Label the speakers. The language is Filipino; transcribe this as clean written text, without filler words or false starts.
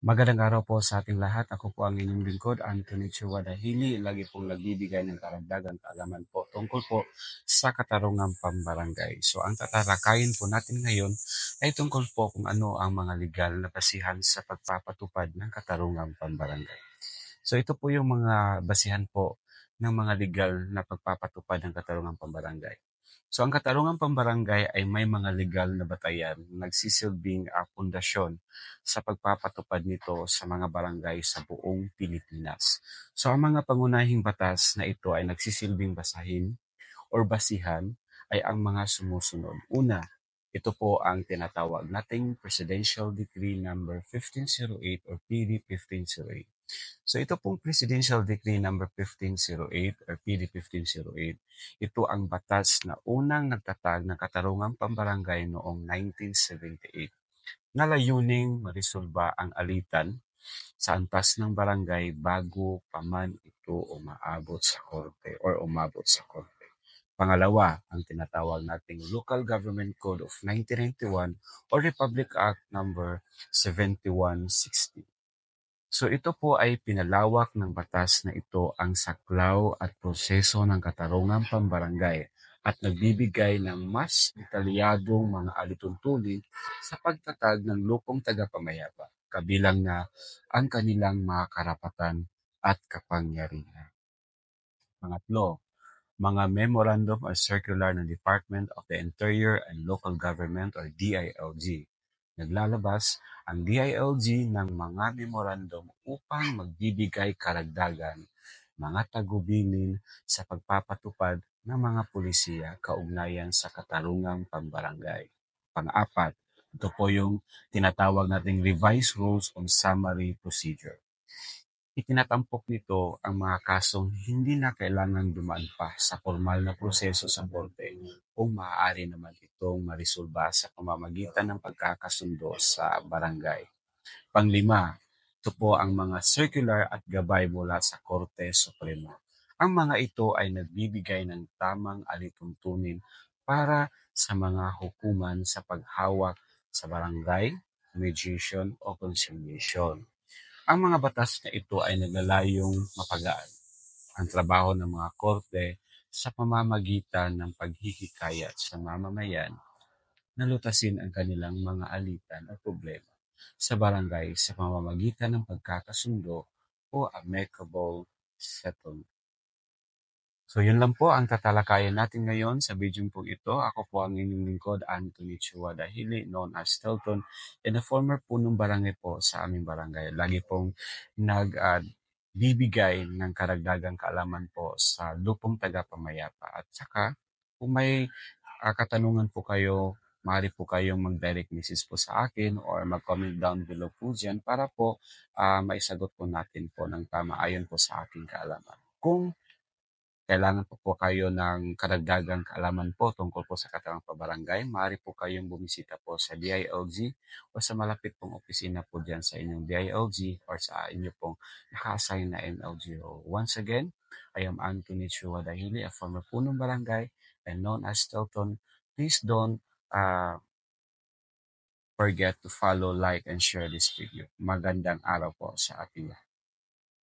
Speaker 1: Magandang araw po sa ating lahat. Ako po ang inyong lingkod, Anthony Chua Dahili. Lagi pong nagbibigay ng karagdagang kaalaman po tungkol po sa katarungang pambarangay. So ang tatalakayin po natin ngayon ay tungkol po kung ano ang mga legal na basihan sa pagpapatupad ng katarungang pambarangay. So ito po yung mga basihan po ng mga legal na pagpapatupad ng katarungang pambarangay. So ang katarungang pambarangay ay may mga legal na batayan na nagsisilbing pundasyon sa pagpapatupad nito sa mga barangay sa buong Pilipinas. So ang mga pangunahing batas na ito ay nagsisilbing basahin or basihan ay ang mga sumusunod. Una, ito po ang tinatawag nating Presidential Decree number 1508 or PD 1508. So ito pong Presidential Decree number 1508 or PD 1508, ito ang batas na unang nagtatag ng katarungang pambarangay noong 1978 na layuning marisolba ang alitan sa antas ng barangay bago pa man ito umaabot sa korte or umabot sa korte. Pangalawa, ang tinatawag nating Local Government Code of 1991 or Republic Act number 7160. So ito po ay pinalawak ng batas na ito ang saklaw at proseso ng katarungang pambarangay at nagbibigay ng mas detalyadong mga alituntunin sa pagtatag ng lupong tagapamayapa, kabilang na ang kanilang mga karapatan at kapangyarihan. Pangatlo, mga Memorandum or Circular ng Department of the Interior and Local Government or DILG. Naglalabas ang DILG ng mga memorandum upang magbibigay karagdagan, mga tagubilin sa pagpapatupad ng mga pulisiya kaugnayan sa katarungang pambarangay. Pang-apat, ito po yung tinatawag nating Revised Rules on Summary Procedure. Itinatampok nito ang mga kasong hindi na kailangang dumaan pa sa formal na proseso sa korte kung maaari naman itong marisolba sa pamamagitan ng pagkakasundo sa barangay. Panglima, ito po ang mga circular at gabay mula sa Korte Suprema. Ang mga ito ay nagbibigay ng tamang alituntunin para sa mga hukuman sa paghawak sa barangay, mediation o conciliation. Ang mga batas na ito ay naglalayong mapagaan ang trabaho ng mga korte sa pamamagitan ng paghihikayat sa mamamayan na lutasin ang kanilang mga alitan at problema sa barangay sa pamamagitan ng pagkakasundo o amicable settlement. So yun lang po ang tatalakayan natin ngayon sa video po ito. Ako po ang inyong lingkod, Anthony Chua Dahili, known as Stelton, and a former punong barangay po sa aming barangay. Lagi pong bibigay ng karagdagang kaalaman po sa lupong tagapamayapa. At saka, kung may katanungan po kayo, maaari po kayong mag-direct message po sa akin or mag-comment down below po dyan para po maisagot po natin po ng tama ayon po sa aking kaalaman. Kung kailangan po kayo ng karagdagang kaalaman po tungkol po sa katarungang pabarangay, maaari po kayong bumisita po sa DILG o sa malapit pong opisina po dyan sa inyong DILG or sa inyo pong naka-assign na NLGO. Once again, I am Anthony Chua Dahili, a former punong barangay and known as Stelton. Please don't forget to follow, like, and share this video. Magandang araw po sa ating lahat.